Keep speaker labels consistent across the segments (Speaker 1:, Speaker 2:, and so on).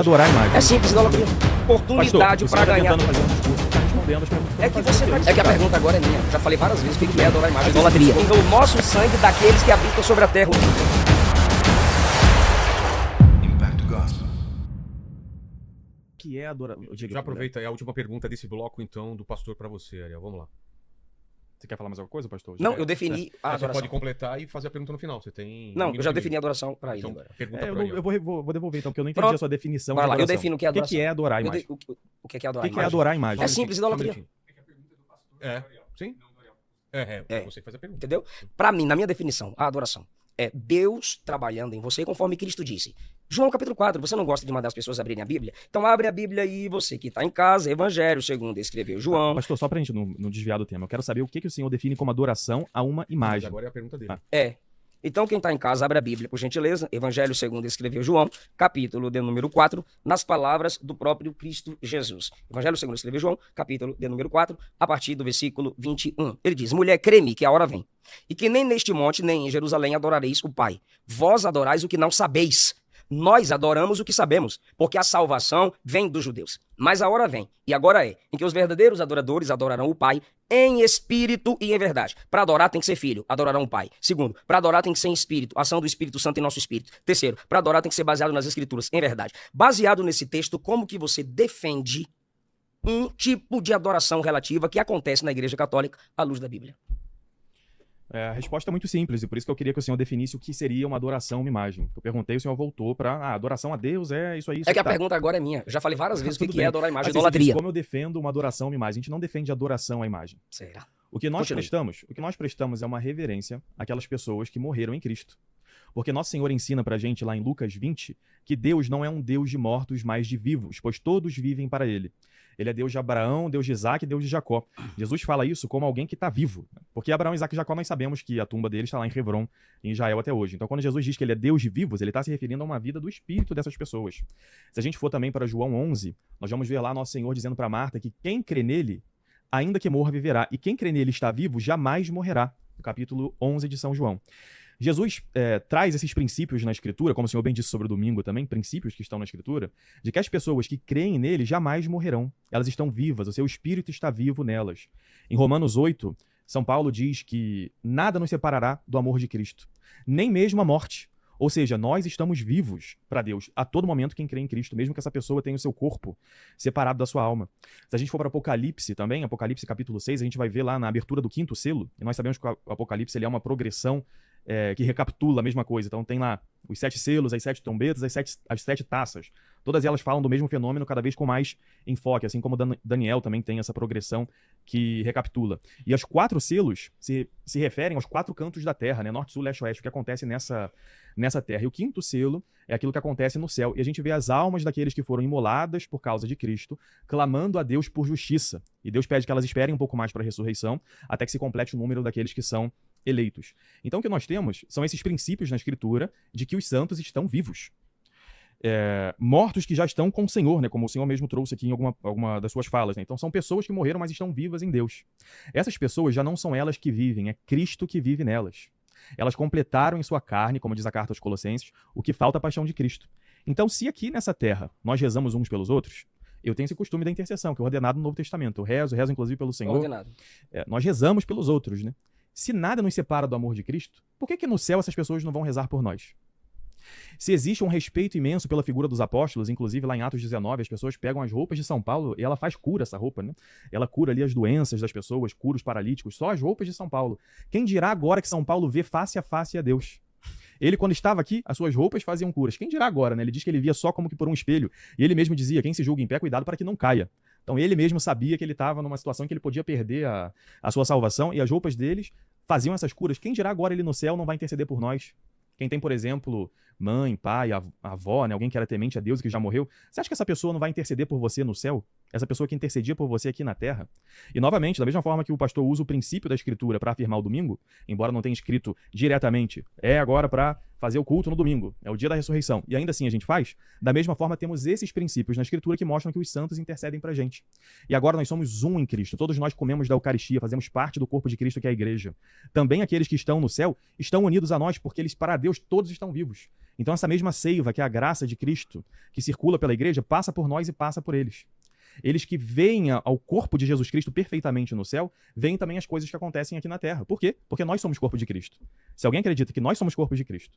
Speaker 1: Adorar a imagem.
Speaker 2: É simples, idolatria. Oportunidade para ganhar. É que você é que a pergunta agora é minha. Já falei várias vezes o que é adorar a imagem. Idolatria. O nosso sangue daqueles que habitam sobre a terra.
Speaker 1: Que é adorar.
Speaker 3: Já aproveita, é a última pergunta desse bloco, então, do pastor para você, Ariel. Vamos lá.
Speaker 1: Você quer falar mais alguma coisa, pastor?
Speaker 2: Não, eu defini a adoração.
Speaker 3: Você pode completar e fazer a pergunta no final. Você tem.
Speaker 2: Não, eu já defini a adoração para ele agora.
Speaker 1: Eu vou devolver então, porque eu não entendi a sua definição.
Speaker 2: Vai lá, eu defino o que é adoração.
Speaker 1: O que é adorar a imagem?
Speaker 2: O que é adorar a imagem?
Speaker 1: O que é adorar a imagem?
Speaker 2: É simples, idolatria.
Speaker 3: Sim? Você faz a pergunta.
Speaker 2: Entendeu? Para mim, na minha definição, a adoração é Deus trabalhando em você conforme Cristo disse. João capítulo 4, você não gosta de mandar as pessoas abrirem a Bíblia? Então abre a Bíblia aí, você que está em casa, Evangelho segundo escreveu João.
Speaker 1: Pastor, só pra gente não desviar do tema, eu quero saber o que o Senhor define como adoração a uma imagem.
Speaker 3: Agora é a pergunta dele.
Speaker 2: Então quem está em casa, abre a Bíblia, por gentileza, Evangelho segundo escreveu João, capítulo de número 4, nas palavras do próprio Cristo Jesus. Evangelho segundo escreveu João, capítulo de número 4, a partir do versículo 21. Ele diz, mulher, crê-me que a hora vem, e que nem neste monte, nem em Jerusalém adorareis o Pai. Vós adorais o que não sabeis. Nós adoramos o que sabemos, porque a salvação vem dos judeus. Mas a hora vem, e agora é, em que os verdadeiros adoradores adorarão o Pai em espírito e em verdade. Para adorar tem que ser filho, adorarão o Pai. Segundo, para adorar tem que ser em espírito, ação do Espírito Santo em nosso espírito. Terceiro, para adorar tem que ser baseado nas Escrituras, em verdade. Baseado nesse texto, como que você defende um tipo de adoração relativa que acontece na Igreja Católica à luz da Bíblia?
Speaker 1: A resposta é muito simples, e por isso que eu queria que o senhor definisse o que seria uma adoração a uma imagem. Eu perguntei, o senhor voltou para adoração a Deus é isso aí.
Speaker 2: É que a pergunta agora é minha. Eu já falei várias vezes o que é adorar a imagem,
Speaker 1: mas
Speaker 2: idolatria.
Speaker 1: Como eu defendo uma adoração a uma imagem? A gente não defende adoração à imagem.
Speaker 2: Será?
Speaker 1: O que nós prestamos é uma reverência àquelas pessoas que morreram em Cristo. Porque nosso Senhor ensina pra gente lá em Lucas 20 que Deus não é um Deus de mortos, mas de vivos, pois todos vivem para Ele. Ele é Deus de Abraão, Deus de Isaac e Deus de Jacó. Jesus fala isso como alguém que está vivo. Porque Abraão, Isaac e Jacó, nós sabemos que a tumba deles está lá em Hebron, em Israel até hoje. Então, quando Jesus diz que ele é Deus de vivos, ele está se referindo a uma vida do espírito dessas pessoas. Se a gente for também para João 11, nós vamos ver lá nosso Senhor dizendo para Marta que quem crê nele, ainda que morra, viverá. E quem crê nele está vivo, jamais morrerá. No capítulo 11 de São João. Jesus traz esses princípios na Escritura, como o Senhor bem disse sobre o domingo também, princípios que estão na Escritura, de que as pessoas que creem nele jamais morrerão. Elas estão vivas, o seu espírito está vivo nelas. Em Romanos 8, São Paulo diz que nada nos separará do amor de Cristo, nem mesmo a morte. Ou seja, nós estamos vivos para Deus a todo momento quem crê em Cristo, mesmo que essa pessoa tenha o seu corpo separado da sua alma. Se a gente for para Apocalipse também, Apocalipse capítulo 6, a gente vai ver lá na abertura do 5º selo, e nós sabemos que o Apocalipse ele é uma progressão que recapitula a mesma coisa. Então tem lá os 7 selos, as 7 trombetas, as 7 taças. Todas elas falam do mesmo fenômeno, cada vez com mais enfoque, assim como Daniel também tem essa progressão que recapitula. E os 4 selos se referem aos 4 cantos da terra, né? Norte, sul, leste, oeste, o que acontece nessa terra. E o 5º selo é aquilo que acontece no céu. E a gente vê as almas daqueles que foram imoladas por causa de Cristo, clamando a Deus por justiça. E Deus pede que elas esperem um pouco mais para a ressurreição, até que se complete o número daqueles que são eleitos. Então o que nós temos são esses princípios na Escritura de que os santos estão vivos. Mortos que já estão com o Senhor, né? Como o Senhor mesmo trouxe aqui em alguma das suas falas. Né? Então são pessoas que morreram, mas estão vivas em Deus. Essas pessoas já não são elas que vivem, é Cristo que vive nelas. Elas completaram em sua carne, como diz a carta aos Colossenses, o que falta a paixão de Cristo. Então, se aqui nessa terra nós rezamos uns pelos outros, eu tenho esse costume da intercessão, que é ordenado no Novo Testamento. Eu rezo inclusive pelo Senhor.
Speaker 2: Ordenado.
Speaker 1: Nós rezamos pelos outros, né? Se nada nos separa do amor de Cristo, por que no céu essas pessoas não vão rezar por nós? Se existe um respeito imenso pela figura dos apóstolos, inclusive lá em Atos 19, as pessoas pegam as roupas de São Paulo e ela faz cura essa roupa, né? Ela cura ali as doenças das pessoas, cura os paralíticos, só as roupas de São Paulo. Quem dirá agora que São Paulo vê face a face a Deus? Ele, quando estava aqui, as suas roupas faziam curas. Quem dirá agora, né? Ele diz que ele via só como que por um espelho. E ele mesmo dizia, quem se julga em pé, cuidado para que não caia. Então ele mesmo sabia que ele estava numa situação em que ele podia perder a sua salvação e as roupas deles faziam essas curas. Quem dirá agora ele no céu não vai interceder por nós? Quem tem, por exemplo, mãe, pai, avó, né, alguém que era temente a Deus e que já morreu, você acha que essa pessoa não vai interceder por você no céu? Essa pessoa que intercedia por você aqui na terra? E, novamente, da mesma forma que o pastor usa o princípio da Escritura para afirmar o domingo, embora não tenha escrito diretamente, agora para fazer o culto no domingo, é o dia da ressurreição, e ainda assim a gente faz, da mesma forma temos esses princípios na Escritura que mostram que os santos intercedem pra gente. E agora nós somos um em Cristo, todos nós comemos da Eucaristia, fazemos parte do corpo de Cristo que é a igreja. Também aqueles que estão no céu estão unidos a nós, porque eles para Deus todos estão vivos. Então essa mesma seiva, que é a graça de Cristo, que circula pela igreja, passa por nós e passa por eles. Eles que veem ao corpo de Jesus Cristo perfeitamente no céu, veem também as coisas que acontecem aqui na terra. Por quê? Porque nós somos corpo de Cristo. Se alguém acredita que nós somos corpo de Cristo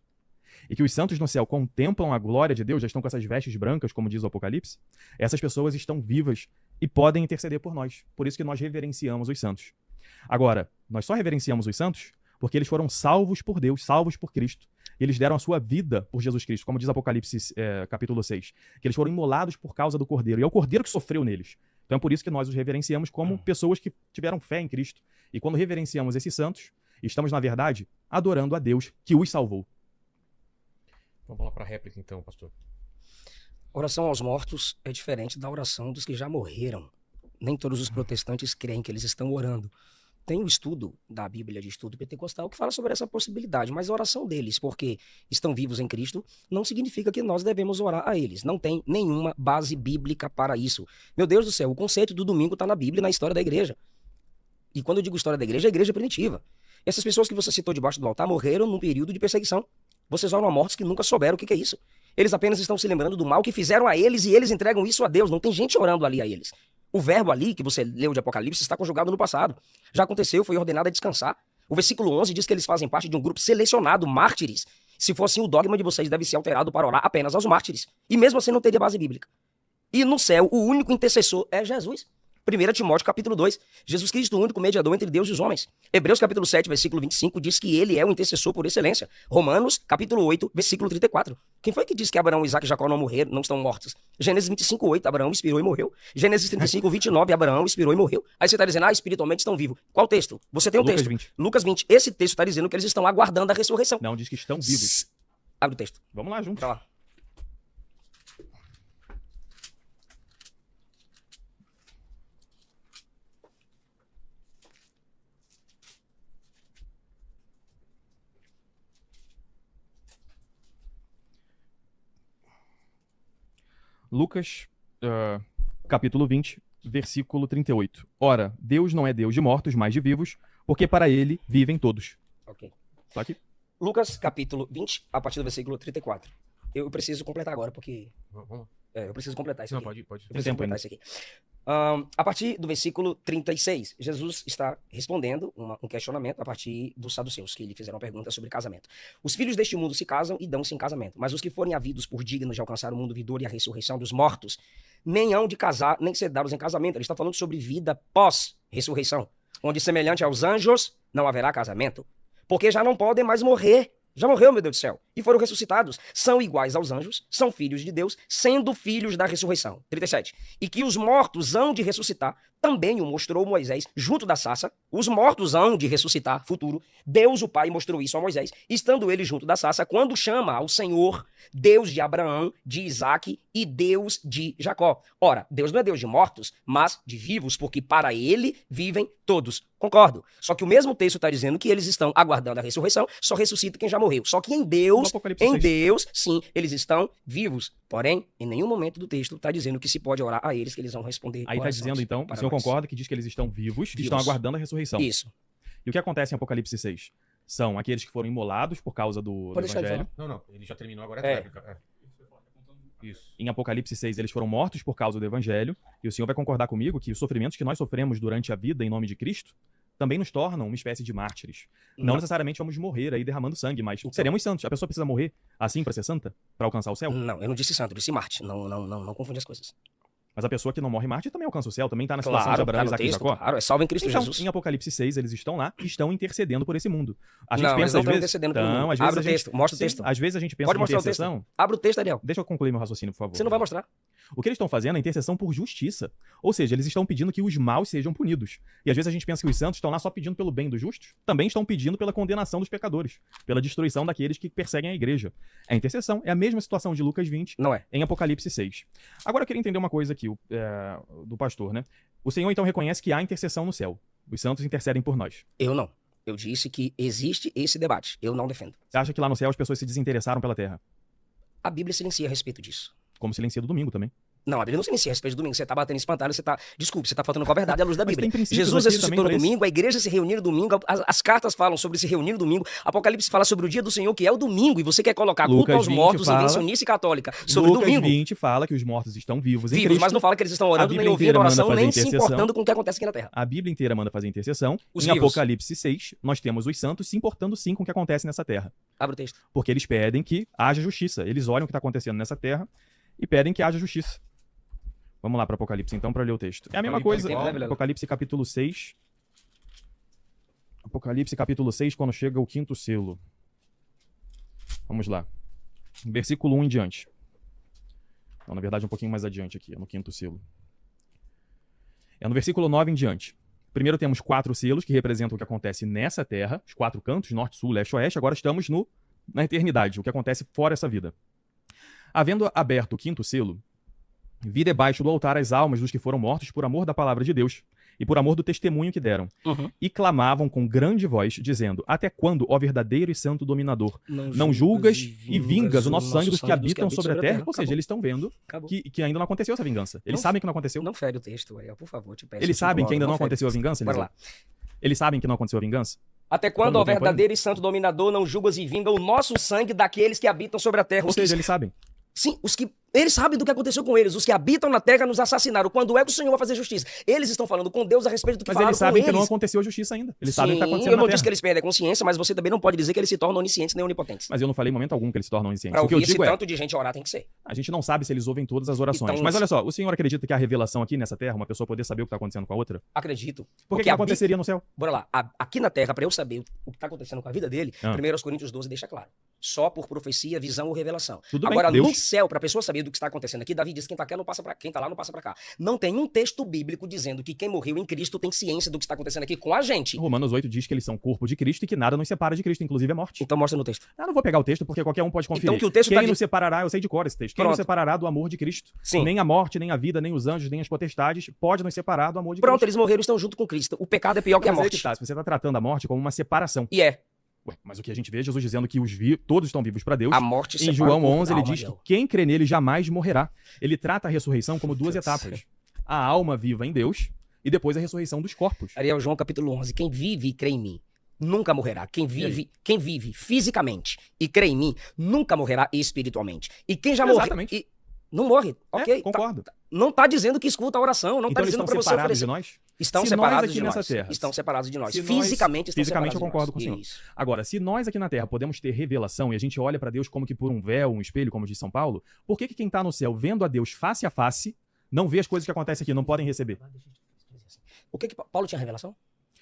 Speaker 1: e que os santos no céu contemplam a glória de Deus, já estão com essas vestes brancas, como diz o Apocalipse, essas pessoas estão vivas e podem interceder por nós. Por isso que nós reverenciamos os santos. Agora, nós só reverenciamos os santos porque eles foram salvos por Deus, salvos por Cristo. Eles deram a sua vida por Jesus Cristo, como diz Apocalipse capítulo 6, que eles foram imolados por causa do Cordeiro, e é o Cordeiro que sofreu neles. Então é por isso que nós os reverenciamos como pessoas que tiveram fé em Cristo. E quando reverenciamos esses santos, estamos, na verdade, adorando a Deus que os salvou.
Speaker 3: Vamos lá para a réplica então, pastor.
Speaker 2: A oração aos mortos é diferente da oração dos que já morreram. Nem todos os protestantes creem que eles estão orando. Tem um estudo da Bíblia de Estudo Pentecostal que fala sobre essa possibilidade, mas a oração deles, porque estão vivos em Cristo, não significa que nós devemos orar a eles. Não tem nenhuma base bíblica para isso. Meu Deus do céu, o conceito do domingo está na Bíblia e na história da igreja. E quando eu digo história da igreja, é a igreja primitiva. Essas pessoas que você citou debaixo do altar morreram num período de perseguição. Vocês oram a mortos que nunca souberam o que é isso. Eles apenas estão se lembrando do mal que fizeram a eles e eles entregam isso a Deus. Não tem gente orando ali a eles. O verbo ali, que você leu de Apocalipse, está conjugado no passado. Já aconteceu, foi ordenado a descansar. O versículo 11 diz que eles fazem parte de um grupo selecionado, mártires. Se fosse o dogma de vocês, deve ser alterado para orar apenas aos mártires. E mesmo assim não teria base bíblica. E no céu, o único intercessor é Jesus. 1 Timóteo capítulo 2, Jesus Cristo, o único mediador entre Deus e os homens. Hebreus capítulo 7, versículo 25, diz que ele é o intercessor por excelência. Romanos capítulo 8, versículo 34. Quem foi que disse que Abraão, Isaac e Jacó não morreram, não estão mortos? Gênesis 25, 8, Abraão expirou e morreu. Gênesis 35, 29, Abraão expirou e morreu. Aí você está dizendo, espiritualmente estão vivos. Qual texto? Você tem um
Speaker 1: Lucas
Speaker 2: texto.
Speaker 1: 20.
Speaker 2: Lucas 20. Esse texto está dizendo que eles estão aguardando a ressurreição.
Speaker 1: Não, diz que estão vivos.
Speaker 2: Abre o texto.
Speaker 1: Vamos lá, juntos.
Speaker 2: Tá lá.
Speaker 1: Lucas, capítulo 20, versículo 38. Ora, Deus não é Deus de mortos, mas de vivos, porque para ele vivem todos.
Speaker 2: Ok.
Speaker 1: Tá aqui.
Speaker 2: Lucas capítulo 20, a partir do versículo 34. Eu preciso completar agora, porque...
Speaker 3: Vamos.
Speaker 2: eu preciso completar isso
Speaker 3: Não,
Speaker 2: aqui.
Speaker 3: pode.
Speaker 2: Eu preciso
Speaker 1: tempo
Speaker 2: completar isso aqui. A partir do versículo 36, Jesus está respondendo um questionamento a partir dos saduceus, que lhe fizeram uma pergunta sobre casamento. Os filhos deste mundo se casam e dão-se em casamento, mas os que forem havidos por dignos de alcançar o mundo vindouro e a ressurreição dos mortos, nem hão de casar, nem ser dados em casamento. Ele está falando sobre vida pós-ressurreição, onde semelhante aos anjos não haverá casamento, porque já não podem mais morrer. Já morreu, meu Deus do céu. E foram ressuscitados. São iguais aos anjos, são filhos de Deus, sendo filhos da ressurreição. 37. E que os mortos hão de ressuscitar, também o mostrou Moisés junto da sarça. Os mortos hão de ressuscitar, futuro. Deus, o Pai, mostrou isso a Moisés, estando ele junto da sarça, quando chama ao Senhor, Deus de Abraão, de Isaque e Deus de Jacó. Ora, Deus não é Deus de mortos, mas de vivos, porque para ele vivem todos. Concordo. Só que o mesmo texto está dizendo que eles estão aguardando a ressurreição, só ressuscita quem já morreu. Só que em Deus, sim, eles estão vivos. Porém, em nenhum momento do texto está dizendo que se pode orar a eles, que eles vão responder.
Speaker 1: Aí está dizendo, então, o senhor concorda que diz que eles estão vivos e estão aguardando a ressurreição.
Speaker 2: Isso.
Speaker 1: E o que acontece em Apocalipse 6? São aqueles que foram imolados por causa do Evangelho.
Speaker 3: Não, ele já terminou agora. É. Isso.
Speaker 1: Em Apocalipse 6, eles foram mortos por causa do Evangelho. E o senhor vai concordar comigo que os sofrimentos que nós sofremos durante a vida em nome de Cristo também nos tornam uma espécie de mártires. Não necessariamente vamos morrer aí derramando sangue, mas seremos santos. A pessoa precisa morrer assim para ser santa? Para alcançar o céu?
Speaker 2: Não, eu não disse santo, eu disse mártir. Não confunde as coisas.
Speaker 1: Mas a pessoa que não morre mártir também alcança o céu, também está na situação de Abraão, Isaac e Jacó.
Speaker 2: Claro, é salvo em Cristo
Speaker 1: então,
Speaker 2: Jesus.
Speaker 1: Em Apocalipse 6, eles estão lá e estão intercedendo por esse mundo. A gente
Speaker 2: não,
Speaker 1: pensa,
Speaker 2: eles não estão intercedendo por mundo.
Speaker 1: às vezes
Speaker 2: Abre o texto, mostra o texto.
Speaker 1: Às vezes a gente pensa
Speaker 2: Pode
Speaker 1: em
Speaker 2: mostrar
Speaker 1: intercessão.
Speaker 2: o texto. Abre o texto, Ariel.
Speaker 1: Deixa eu concluir meu raciocínio, por favor.
Speaker 2: Você não vai mostrar.
Speaker 1: O que eles estão fazendo é intercessão por justiça. Ou seja, eles estão pedindo que os maus sejam punidos. E às vezes a gente pensa que os santos estão lá só pedindo pelo bem dos justos. Também estão pedindo pela condenação dos pecadores. Pela destruição daqueles que perseguem a igreja. É intercessão. É a mesma situação de Lucas 20
Speaker 2: não é.
Speaker 1: em Apocalipse 6. Agora eu queria entender uma coisa aqui do pastor, né? O Senhor então reconhece que há intercessão no céu. Os santos intercedem por nós.
Speaker 2: Eu não. Eu disse que existe esse debate. Eu não defendo.
Speaker 1: Você acha que lá no céu as pessoas se desinteressaram pela terra?
Speaker 2: A Bíblia silencia a respeito disso.
Speaker 1: Como silencia do domingo também.
Speaker 2: Não, a Bíblia não silencia a respeito do domingo. Você tá batendo espantalho, Desculpe, você tá faltando com a verdade à luz da
Speaker 1: Mas
Speaker 2: Bíblia.
Speaker 1: tem princípios
Speaker 2: Jesus
Speaker 1: aqui
Speaker 2: ressuscitou
Speaker 1: também
Speaker 2: no
Speaker 1: pra
Speaker 2: domingo, a igreja se reuniu no domingo, as cartas falam sobre se reunir no domingo, Apocalipse fala sobre o dia do Senhor, que é o domingo, e você quer colocar a culpa
Speaker 1: Lucas
Speaker 2: aos
Speaker 1: 20
Speaker 2: mortos,
Speaker 1: fala-
Speaker 2: invencionice católica, sobre o
Speaker 1: Lucas
Speaker 2: domingo.
Speaker 1: 20 fala que os mortos estão vivos em
Speaker 2: Vivos,
Speaker 1: Cristo.
Speaker 2: mas não fala que eles estão orando,
Speaker 1: Bíblia
Speaker 2: nem ouvindo
Speaker 1: inteira
Speaker 2: oração,
Speaker 1: manda
Speaker 2: nem
Speaker 1: fazer
Speaker 2: se
Speaker 1: intercessão.
Speaker 2: importando com o que acontece aqui na Terra.
Speaker 1: A Bíblia inteira manda fazer intercessão.
Speaker 2: Os
Speaker 1: Em
Speaker 2: vivos.
Speaker 1: Apocalipse 6, nós temos os santos se importando sim com o que acontece nessa terra.
Speaker 2: Abre o texto.
Speaker 1: Porque eles pedem que haja justiça. Eles olham o que está acontecendo nessa terra e pedem que haja justiça. Vamos lá para Apocalipse, então, para ler o texto. É a mesma
Speaker 3: Apocalipse,
Speaker 1: coisa.
Speaker 2: né, Vilela?
Speaker 1: Apocalipse capítulo 6. Apocalipse capítulo 6, quando chega o quinto selo. Vamos lá. Versículo 1 em diante. Não, na verdade, um pouquinho mais adiante aqui, é no quinto selo. É no versículo 9 em diante. Primeiro temos 4 selos que representam o que acontece nessa terra, os 4 cantos, norte, sul, leste, oeste. Agora estamos na eternidade, o que acontece fora essa vida. Havendo aberto o quinto selo, vi debaixo do altar as almas dos que foram mortos por amor da palavra de Deus e por amor do testemunho que deram. E clamavam com grande voz, dizendo: até quando, ó verdadeiro e santo dominador, não julgas e vingas o nosso sangue dos que habitam sobre a terra? Ou seja, eles estão vendo
Speaker 2: Acabou.
Speaker 1: que ainda não aconteceu essa vingança. Eles
Speaker 2: Não-
Speaker 1: sabem que não aconteceu.
Speaker 2: Não fere o texto, Ariel, por favor, te peço.
Speaker 1: Eles sabem que ainda não
Speaker 2: fere.
Speaker 1: aconteceu a vingança,
Speaker 2: Bora
Speaker 1: Eliseu?
Speaker 2: lá.
Speaker 1: Eles sabem que não aconteceu a vingança?
Speaker 2: Até quando,
Speaker 1: Vamos
Speaker 2: ó
Speaker 1: no tempo
Speaker 2: verdadeiro e santo dominador, não julgas e vinga o nosso sangue daqueles que habitam sobre a terra?
Speaker 1: Ou
Speaker 2: Os que-
Speaker 1: seja, eles sabem.
Speaker 2: Sim, eles sabem do que aconteceu com eles. Os que habitam na terra nos assassinaram. Quando é que o Senhor vai fazer justiça? Eles estão falando com Deus a respeito do que
Speaker 1: Mas
Speaker 2: falaram
Speaker 1: eles sabem
Speaker 2: com
Speaker 1: que
Speaker 2: eles.
Speaker 1: não aconteceu a justiça ainda. Eles sabem o que está
Speaker 2: Sim,
Speaker 1: acontecendo
Speaker 2: eu não
Speaker 1: na
Speaker 2: disse que
Speaker 1: terra.
Speaker 2: eles perdem a consciência, mas você também não pode dizer que eles se tornam oniscientes nem onipotentes.
Speaker 1: Mas eu não falei em momento algum que eles se tornam oniscientes.
Speaker 2: Pra
Speaker 1: O que eu
Speaker 2: ouvir esse
Speaker 1: digo é,
Speaker 2: tanto de gente orar tem que ser.
Speaker 1: a gente não sabe se eles ouvem todas as orações.
Speaker 2: Então,
Speaker 1: Mas olha só, o senhor acredita que a revelação aqui nessa terra, uma pessoa poder saber o que está acontecendo com a outra?
Speaker 2: Acredito.
Speaker 1: Por que
Speaker 2: Porque
Speaker 1: que
Speaker 2: a
Speaker 1: aconteceria no céu?
Speaker 2: Bora lá. Aqui na terra, pra eu saber o que tá acontecendo com a vida dele, 1 Coríntios 12 deixa claro. Só por profecia, visão ou revelação.
Speaker 1: Tudo
Speaker 2: Agora,
Speaker 1: bem,
Speaker 2: no
Speaker 1: Deus.
Speaker 2: céu, pra pessoa saber do que está acontecendo aqui, Davi diz que quem tá lá não passa pra cá. Não tem um texto bíblico dizendo que quem morreu em Cristo tem ciência do que está acontecendo aqui com a gente.
Speaker 1: Romanos 8 diz que eles são corpo de Cristo e que nada nos separa de Cristo, inclusive a morte.
Speaker 2: Então mostra no texto.
Speaker 1: Eu não vou pegar o texto porque qualquer um pode conferir.
Speaker 2: Então que o texto
Speaker 1: Quem
Speaker 2: tá
Speaker 1: nos separará, eu sei de cor esse texto, quem
Speaker 2: Pronto.
Speaker 1: nos separará do amor de Cristo?
Speaker 2: Sim.
Speaker 1: Nem a morte, nem a vida, nem os anjos, nem as potestades pode nos separar do amor de
Speaker 2: Pronto,
Speaker 1: Cristo.
Speaker 2: eles morreram e estão junto com Cristo. O pecado é pior que a
Speaker 1: Mas aí
Speaker 2: morte.
Speaker 1: que tá, se você está tratando a morte como uma separação.
Speaker 2: E é.
Speaker 1: Ué, mas o que a gente vê é Jesus dizendo que todos estão vivos para Deus.
Speaker 2: A morte
Speaker 1: Em
Speaker 2: separa
Speaker 1: João
Speaker 2: o corpo
Speaker 1: 11,
Speaker 2: da
Speaker 1: ele
Speaker 2: alma,
Speaker 1: diz que
Speaker 2: Ariel.
Speaker 1: quem crê nele jamais morrerá. Ele trata a ressurreição como duas etapas. A alma viva em Deus e depois a ressurreição dos corpos.
Speaker 2: Ariel, João capítulo 11. Quem vive e crê em mim nunca morrerá. Quem vive fisicamente e crê em mim nunca morrerá espiritualmente. E quem já morreu
Speaker 1: Exatamente.
Speaker 2: e não morre, ok?
Speaker 1: Concordo.
Speaker 2: Não tá dizendo que escuta a oração, não tá
Speaker 1: Então eles
Speaker 2: dizendo
Speaker 1: estão
Speaker 2: pra você
Speaker 1: separados
Speaker 2: oferecer.
Speaker 1: de nós?
Speaker 2: Estão
Speaker 1: Se
Speaker 2: separados
Speaker 1: nós aqui
Speaker 2: de
Speaker 1: nessa
Speaker 2: nós.
Speaker 1: terra-
Speaker 2: Estão separados de nós.
Speaker 1: Se nós-
Speaker 2: Fisicamente estão
Speaker 1: Fisicamente
Speaker 2: separados
Speaker 1: eu
Speaker 2: de
Speaker 1: concordo
Speaker 2: nós.
Speaker 1: com o senhor.
Speaker 2: Isso.
Speaker 1: Agora, se nós aqui na Terra podemos ter revelação e a gente olha para Deus como que por um véu, um espelho, como diz São Paulo, por que quem tá no céu vendo a Deus face a face não vê as coisas que acontecem aqui, não podem receber?
Speaker 2: O que Paulo tinha revelação?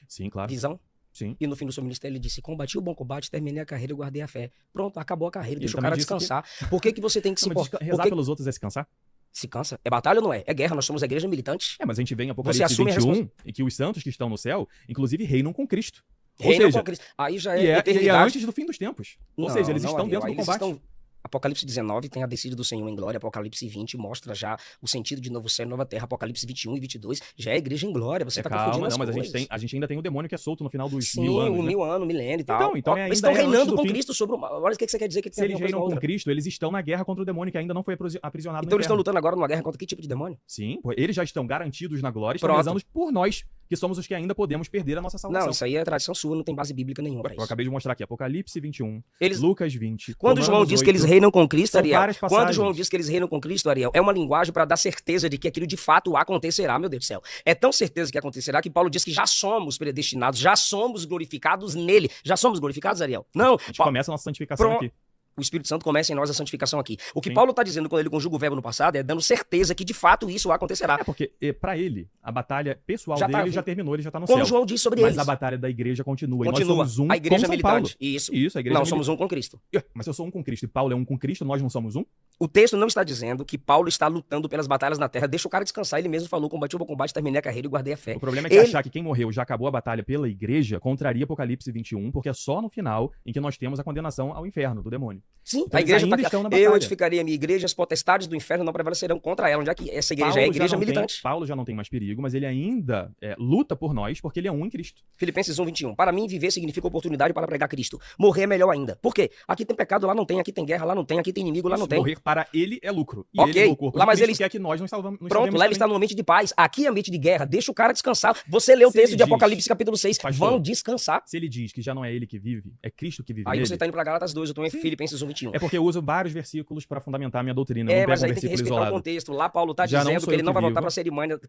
Speaker 1: Sim, claro.
Speaker 2: Visão?
Speaker 1: Sim.
Speaker 2: E no fim do seu ministério ele disse: combati o bom combate, terminei a carreira e guardei a fé. Pronto, acabou a carreira,
Speaker 1: Ele
Speaker 2: deixa o
Speaker 1: também
Speaker 2: cara
Speaker 1: disse que-
Speaker 2: descansar. Por que você tem que se
Speaker 1: Não, mas
Speaker 2: importar?
Speaker 1: rezar
Speaker 2: Por que-
Speaker 1: pelos outros é se cansar?
Speaker 2: Se cansa? É batalha ou não é? É guerra, nós somos a igreja militante.
Speaker 1: É, mas a gente vê em Apocalipse
Speaker 2: assume a
Speaker 1: 21 e que os santos que estão no céu, inclusive, reinam com Cristo.
Speaker 2: Reina
Speaker 1: Ou seja,
Speaker 2: com Cristo. Aí já
Speaker 1: e
Speaker 2: é
Speaker 1: é
Speaker 2: eternidade.
Speaker 1: antes do fim dos tempos. Ou
Speaker 2: Não,
Speaker 1: seja, eles
Speaker 2: não,
Speaker 1: estão
Speaker 2: Ariel,
Speaker 1: dentro
Speaker 2: aí
Speaker 1: do
Speaker 2: eles
Speaker 1: combate.
Speaker 2: estão- Apocalipse 19 tem a descida do Senhor em glória. Apocalipse 20 mostra já o sentido de novo céu e nova terra. Apocalipse 21 e 22 já é a igreja em glória. Você tá confundindo
Speaker 1: Calma,
Speaker 2: as
Speaker 1: não, mas
Speaker 2: coisas.
Speaker 1: a gente ainda tem o demônio que é solto no final dos
Speaker 2: Sim,
Speaker 1: 1000 anos.
Speaker 2: o
Speaker 1: né?
Speaker 2: 1000 anos, milênio e tal.
Speaker 1: Então
Speaker 2: Eles
Speaker 1: ainda
Speaker 2: estão
Speaker 1: é antes
Speaker 2: reinando
Speaker 1: do
Speaker 2: com
Speaker 1: fim.
Speaker 2: Cristo sobre o mal. Agora o que você quer dizer que
Speaker 1: Se
Speaker 2: tem a ver
Speaker 1: eles
Speaker 2: uma coisa com a
Speaker 1: reinam com
Speaker 2: outra?
Speaker 1: Cristo, eles estão na guerra contra o demônio que ainda não foi aprisionado
Speaker 2: Então
Speaker 1: no
Speaker 2: eles estão
Speaker 1: inferno.
Speaker 2: lutando agora numa guerra contra que tipo de demônio?
Speaker 1: Sim, pô, eles já estão garantidos na glória, estão
Speaker 2: Pronto.
Speaker 1: rezando por nós, que somos os que ainda podemos perder a nossa salvação.
Speaker 2: Não, isso aí é tradição sua, não tem base bíblica nenhuma pra
Speaker 1: Eu
Speaker 2: isso.
Speaker 1: acabei de mostrar aqui, Apocalipse 21,
Speaker 2: Eles,
Speaker 1: Lucas 20,
Speaker 2: quando
Speaker 1: Romanos
Speaker 2: João diz que
Speaker 1: 8,
Speaker 2: eles reinam com Cristo,
Speaker 1: são
Speaker 2: Ariel,
Speaker 1: várias
Speaker 2: quando
Speaker 1: passagens.
Speaker 2: João diz que eles reinam com Cristo, Ariel, é uma linguagem para dar certeza de que aquilo de fato acontecerá, meu Deus do céu. É tão certeza que acontecerá que Paulo diz que já somos predestinados, já somos glorificados nele. Já somos glorificados, Ariel? Não.
Speaker 1: A gente começa a nossa santificação
Speaker 2: Pro-
Speaker 1: aqui.
Speaker 2: O Espírito Santo começa em nós a santificação aqui. O que
Speaker 1: Sim.
Speaker 2: Paulo está dizendo quando ele conjuga o verbo no passado é dando certeza que de fato isso acontecerá.
Speaker 1: É porque, pra ele, a batalha pessoal
Speaker 2: Já
Speaker 1: dele
Speaker 2: tá-
Speaker 1: já terminou, ele já tá no
Speaker 2: Como
Speaker 1: céu.
Speaker 2: João diz sobre
Speaker 1: Mas
Speaker 2: eles.
Speaker 1: a batalha da igreja continua. E
Speaker 2: Continua.
Speaker 1: nós somos um
Speaker 2: A igreja
Speaker 1: com São Paulo.
Speaker 2: militante. Isso.
Speaker 1: Isso, a igreja
Speaker 2: Não, somos um com Cristo.
Speaker 1: Mas se eu sou um com Cristo e Paulo é um com Cristo, nós não somos um?
Speaker 2: O texto não está dizendo que Paulo está lutando pelas batalhas na terra. Deixa o cara descansar. Ele mesmo falou, combati o bom combate, terminei a carreira e guardei a fé.
Speaker 1: O problema é que achar que quem morreu já acabou a batalha pela igreja contraria Apocalipse 21, porque é só no final em que nós temos a condenação ao inferno do demônio.
Speaker 2: Sim,
Speaker 1: Então,
Speaker 2: a igreja
Speaker 1: eles ainda
Speaker 2: tá...
Speaker 1: estão na
Speaker 2: Eu
Speaker 1: batalha.
Speaker 2: edificarei a minha igreja, as potestades do inferno não prevalecerão contra ela. Onde é que essa igreja é a igreja militante?
Speaker 1: Paulo já não tem mais perigo, mas ele ainda luta por nós, porque ele é um em Cristo.
Speaker 2: Filipenses 1:21. Para mim, viver significa oportunidade para pregar Cristo. Morrer é melhor ainda. Por quê? Aqui tem pecado, lá não tem. Aqui tem guerra, lá não tem. Aqui tem inimigo, lá não tem.
Speaker 1: Morrer para ele é lucro. E
Speaker 2: Ok,
Speaker 1: ele, no corpo
Speaker 2: lá,
Speaker 1: de
Speaker 2: mas
Speaker 1: Cristo,
Speaker 2: ele-
Speaker 1: quer que nós nos salvamos.
Speaker 2: Pronto, lá ele está no ambiente de paz. Aqui é ambiente de guerra. Deixa o cara descansar. Você lê o
Speaker 1: Se
Speaker 2: texto
Speaker 1: ele
Speaker 2: de
Speaker 1: diz,
Speaker 2: Apocalipse capítulo 6.
Speaker 1: pastor,
Speaker 2: Vão descansar.
Speaker 1: Se ele diz que já não é ele que vive, é Cristo que vive
Speaker 2: Aí
Speaker 1: nele,
Speaker 2: você está indo para Gálatas 2, eu estou em
Speaker 1: Sim.
Speaker 2: Filipenses 1:21.
Speaker 1: é porque eu uso vários versículos para fundamentar a minha doutrina. Eu
Speaker 2: É,
Speaker 1: não
Speaker 2: mas
Speaker 1: pego um
Speaker 2: aí tem que
Speaker 1: versículo
Speaker 2: respeitar o
Speaker 1: isolado.
Speaker 2: contexto. Lá Paulo está
Speaker 1: Já não
Speaker 2: dizendo
Speaker 1: sou
Speaker 2: que ele
Speaker 1: eu
Speaker 2: não
Speaker 1: que
Speaker 2: vai voltar
Speaker 1: vivo.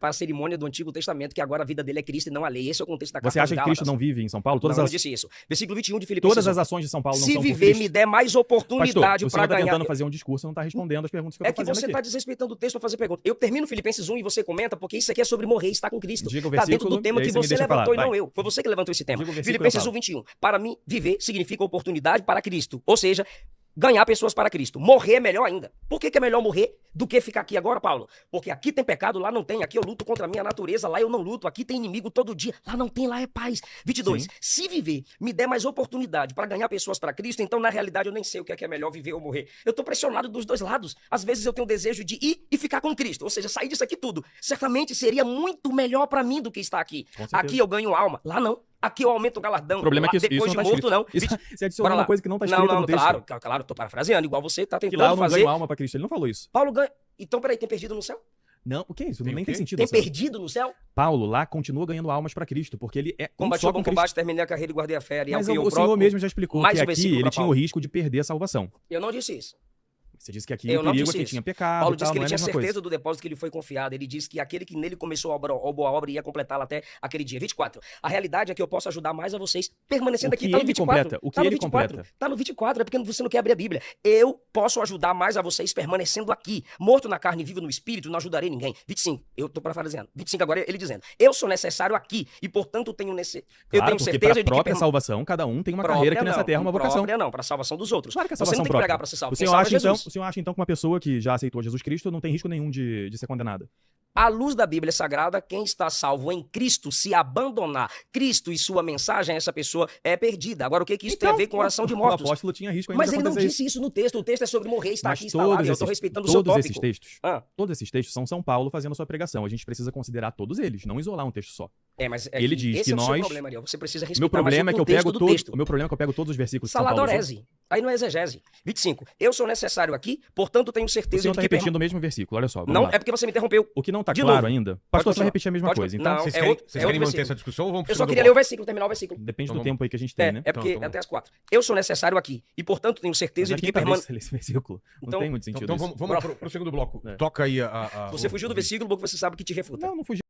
Speaker 2: para a cerimônia do Antigo Testamento, que agora a vida dele é Cristo e não a lei. Esse é o contexto da carta
Speaker 1: Você acha
Speaker 2: aos
Speaker 1: que Cristo
Speaker 2: Gálatas.
Speaker 1: não vive em São Paulo?
Speaker 2: Não,
Speaker 1: Todas,
Speaker 2: eu não
Speaker 1: as,
Speaker 2: disse isso. Versículo 21 de Filipenses
Speaker 1: todas
Speaker 2: 1.
Speaker 1: as ações de São Paulo não
Speaker 2: Se
Speaker 1: são por
Speaker 2: viver
Speaker 1: Cristo?
Speaker 2: me der mais oportunidade
Speaker 1: Pastor, você
Speaker 2: para
Speaker 1: está
Speaker 2: ganhar...
Speaker 1: tentando fazer um discurso e não está respondendo as perguntas que eu
Speaker 2: É
Speaker 1: estou
Speaker 2: que
Speaker 1: fazendo
Speaker 2: você
Speaker 1: aqui.
Speaker 2: está desrespeitando o texto para fazer pergunta. Eu termino Filipenses 1 e você comenta, porque isso aqui é sobre morrer e estar com Cristo.
Speaker 1: Diga o
Speaker 2: Está dentro
Speaker 1: versículo,
Speaker 2: do tema
Speaker 1: e aí
Speaker 2: que
Speaker 1: você me
Speaker 2: você
Speaker 1: deixa
Speaker 2: levantou
Speaker 1: falar.
Speaker 2: e não
Speaker 1: Vai.
Speaker 2: eu. Foi você que levantou esse tema.
Speaker 1: Diga o versículo,
Speaker 2: Filipenses
Speaker 1: eu
Speaker 2: 1:21. Para mim, viver significa oportunidade para Cristo. Ou seja, ganhar pessoas para Cristo. Morrer é melhor ainda. Por que é melhor morrer do que ficar aqui agora, Paulo? Porque aqui tem pecado, lá não tem. Aqui eu luto contra a minha natureza, lá eu não luto. Aqui tem inimigo todo dia, lá não tem, lá é paz. 22.
Speaker 1: Sim.
Speaker 2: Se viver me der mais oportunidade para ganhar pessoas para Cristo, então na realidade eu nem sei o que é melhor, viver ou morrer. Eu tô pressionado dos dois lados. Às vezes eu tenho o desejo de ir e ficar com Cristo, ou seja, sair disso aqui tudo. Certamente seria muito melhor para mim do que estar aqui.
Speaker 1: Com certeza.
Speaker 2: Aqui eu ganho alma, lá não. Aqui eu aumento o galardão.
Speaker 1: O problema é que
Speaker 2: Lá,
Speaker 1: isso
Speaker 2: depois
Speaker 1: não
Speaker 2: de
Speaker 1: está
Speaker 2: morto, não.
Speaker 1: escrito. Você adicionou
Speaker 2: Bora lá.
Speaker 1: uma coisa que não está
Speaker 2: Não,
Speaker 1: escrita
Speaker 2: não,
Speaker 1: no texto.
Speaker 2: claro, tô parafraseando, igual você tá
Speaker 1: Que lá
Speaker 2: tentando
Speaker 1: eu não
Speaker 2: fazer.
Speaker 1: ganho alma para Cristo. Ele não falou isso.
Speaker 2: Paulo ganha. Então, peraí, tem perdido no céu?
Speaker 1: Não, o que é isso?
Speaker 3: Tem
Speaker 1: Nem
Speaker 3: o
Speaker 1: tem
Speaker 3: quê?
Speaker 1: sentido.
Speaker 2: Tem
Speaker 1: essa-
Speaker 2: perdido no céu?
Speaker 1: Paulo lá continua ganhando almas para Cristo, porque ele é um
Speaker 2: Combati
Speaker 1: só
Speaker 2: o bom
Speaker 1: com Cristo.
Speaker 2: combate, terminei a carreira e guardei a fé. E
Speaker 1: Mas
Speaker 2: ao que eu
Speaker 1: o Senhor
Speaker 2: próprio-
Speaker 1: mesmo já explicou
Speaker 2: Mais
Speaker 1: que
Speaker 2: um versículo
Speaker 1: aqui
Speaker 2: pra
Speaker 1: ele tinha o
Speaker 2: Paulo.
Speaker 1: risco de perder a salvação.
Speaker 2: Eu não disse isso.
Speaker 1: Você disse que aqui
Speaker 2: Eu
Speaker 1: o
Speaker 2: não
Speaker 1: perigo é
Speaker 2: disse
Speaker 1: que
Speaker 2: isso.
Speaker 1: tinha pecado
Speaker 2: Paulo
Speaker 1: e
Speaker 2: disse
Speaker 1: tal,
Speaker 2: que ele
Speaker 1: não é a
Speaker 2: tinha
Speaker 1: mesma
Speaker 2: certeza
Speaker 1: coisa.
Speaker 2: do depósito que lhe foi confiado. Ele disse que aquele que nele começou a boa obra ia completá-la até aquele dia. 24. A realidade é que eu posso ajudar mais a vocês permanecendo
Speaker 1: O
Speaker 2: aqui.
Speaker 1: que
Speaker 2: Tá no
Speaker 1: ele
Speaker 2: 24.
Speaker 1: completa? O que
Speaker 2: Tá no
Speaker 1: ele
Speaker 2: 24.
Speaker 1: completa?
Speaker 2: Tá no 24. É porque você não quer abrir a Bíblia. Eu posso ajudar mais a vocês permanecendo aqui. Morto na carne, vivo no espírito, não ajudarei ninguém. 25. Eu tô parafraseando. 25 agora ele dizendo. Eu sou necessário aqui e, portanto, tenho eu
Speaker 1: Claro,
Speaker 2: tenho
Speaker 1: porque
Speaker 2: certeza
Speaker 1: para a
Speaker 2: de que
Speaker 1: própria salvação, cada um tem uma carreira aqui nessa terra, uma vocação.
Speaker 2: Própria não, para a salvação dos outros.
Speaker 1: Claro que é
Speaker 2: Você
Speaker 1: salvação
Speaker 2: não tem que
Speaker 1: própria.
Speaker 2: pregar para ser salvo.
Speaker 1: O
Speaker 2: Quem
Speaker 1: senhor,
Speaker 2: salva é
Speaker 1: acha, então,
Speaker 2: Jesus.
Speaker 1: o senhor acha então que uma pessoa que já aceitou Jesus Cristo não tem risco nenhum de ser condenada?
Speaker 2: À luz da Bíblia Sagrada, quem está salvo em Cristo, se abandonar Cristo e sua mensagem, essa pessoa é perdida. Agora, o que isso tem a ver com oração de
Speaker 1: O
Speaker 2: mortos?
Speaker 1: apóstolo tinha risco ainda
Speaker 2: Mas
Speaker 1: de
Speaker 2: ele não
Speaker 1: acontecer
Speaker 2: disse isso no texto. O texto é sobre morrer, estar
Speaker 1: Mas
Speaker 2: aqui, estar lá. Eu estou respeitando o seu
Speaker 1: todos
Speaker 2: tópico.
Speaker 1: esses textos,
Speaker 2: Ah,
Speaker 1: todos esses textos são São Paulo fazendo a sua pregação. A gente precisa considerar todos eles, não isolar um texto só.
Speaker 2: mas é
Speaker 1: Ele
Speaker 2: que
Speaker 1: diz
Speaker 2: esse
Speaker 1: que
Speaker 2: é o seu
Speaker 1: nós-
Speaker 2: problema, Ariel. Você precisa
Speaker 1: O
Speaker 2: respeitar
Speaker 1: meu problema
Speaker 2: mais
Speaker 1: é que
Speaker 2: o
Speaker 1: eu pego
Speaker 2: contexto do texto.
Speaker 1: o meu problema é que eu pego todos os versículos de São Paulo.
Speaker 2: Saladorese. Aí não é exegese. 25. Eu sou necessário aqui, portanto tenho
Speaker 1: O
Speaker 2: certeza
Speaker 1: senhor
Speaker 2: de
Speaker 1: está
Speaker 2: que...
Speaker 1: repetindo o mesmo versículo, olha só. Vamos
Speaker 2: Não,
Speaker 1: lá.
Speaker 2: é porque você me interrompeu.
Speaker 1: O que não está
Speaker 2: De
Speaker 1: claro
Speaker 2: novo.
Speaker 1: ainda,
Speaker 2: Pode
Speaker 1: pastor, você vai
Speaker 2: continuar.
Speaker 1: repetir a mesma
Speaker 2: Pode
Speaker 1: coisa.
Speaker 2: continuar.
Speaker 1: Então,
Speaker 2: Não,
Speaker 3: Vocês
Speaker 2: é
Speaker 3: querem,
Speaker 2: outro-
Speaker 3: vocês
Speaker 2: é
Speaker 3: querem
Speaker 2: outro
Speaker 3: manter
Speaker 2: versículo.
Speaker 3: essa discussão ou vamos pro
Speaker 2: Eu só
Speaker 3: segundo
Speaker 2: queria ler o
Speaker 3: bloco?
Speaker 2: versículo, terminar o versículo.
Speaker 1: depende
Speaker 3: Então
Speaker 1: do
Speaker 3: vamos-
Speaker 1: tempo aí que a gente tem, né?
Speaker 2: É porque
Speaker 3: Então,
Speaker 2: até as 4. Eu sou necessário aqui e, portanto, tenho
Speaker 1: Mas
Speaker 2: certeza de
Speaker 1: aqui
Speaker 2: que
Speaker 1: tá
Speaker 2: permaneço...
Speaker 1: esse versículo. Não
Speaker 2: Então-
Speaker 1: tem muito sentido
Speaker 3: Então
Speaker 1: isso.
Speaker 3: vamos pro segundo bloco.
Speaker 1: É.
Speaker 3: Toca aí
Speaker 2: Você fugiu do versículo porque você sabe que te refuta.
Speaker 1: Não fugi.